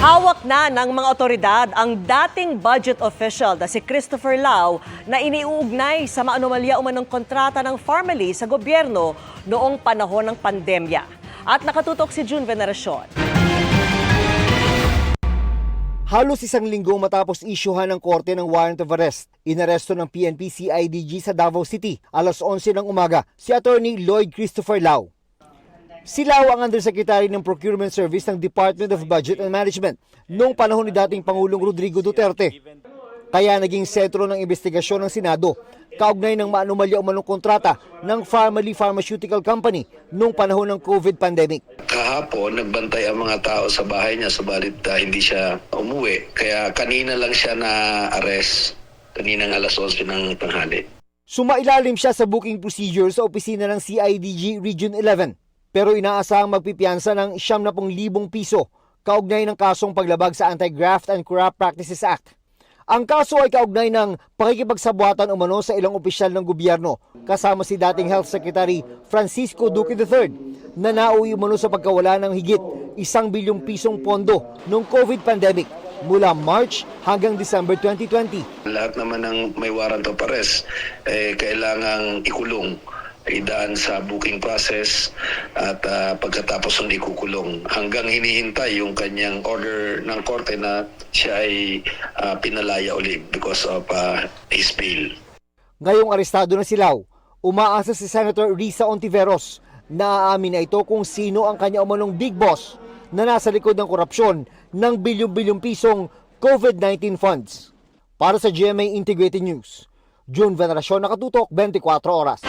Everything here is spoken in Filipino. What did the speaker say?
Hawak na ng mga otoridad ang dating budget official na si Christopher Lau na iniuugnay sa maanomalya umanong kontrata ng Pharmally sa gobyerno noong panahon ng pandemya. At nakatutok si June Veneracion. Halos isang linggo matapos isyuhan ng korte ng warrant of arrest, inaresto ng PNP CIDG sa Davao City alas 11 ng umaga si Attorney Lloyd Christopher Lau. Si Lau ang Undersecretary ng Procurement Service ng Department of Budget and Management noong panahon ni dating Pangulong Rodrigo Duterte. Kaya naging sentro ng investigasyon ng Senado kaugnay ng maanomalya umanong kontrata ng Pharmally Pharmaceutical Company noong panahon ng COVID pandemic. Kahapon, nagbantay ang mga tao sa bahay niya, subalit hindi siya umuwi. Kaya kanina lang siya na-arrest, kaninang alas 11 ng tanghali. Sumailalim siya sa booking procedure sa opisina ng CIDG Region 11. Pero inaasahang magpipiyansa ng 70,000 piso kaugnay ng kasong paglabag sa Anti-Graft and Corrupt Practices Act. Ang kaso ay kaugnay ng pakikipagsabwatan umano sa ilang opisyal ng gobyerno kasama si dating Health Secretary Francisco Duque III na nauwi umano sa pagkawala ng higit 1 bilyong pisong pondo noong COVID pandemic mula March hanggang December 2020. Lahat naman ng may warrant of arrest, kailangang ikulong, idaan sa booking process at pagkatapos ng ikukulong hanggang hinihintay yung kanyang order ng korte na siya ay pinalaya ulit because of his bail. Ngayong arestado na si Lau, umaasa si Senator Risa Ontiveros na aamin na ito kung sino ang kanya umanong big boss na nasa likod ng korupsyon ng bilyong-bilyong pisong COVID-19 funds. Para sa GMA Integrated News, June Veneracion, nakatutok 24 oras.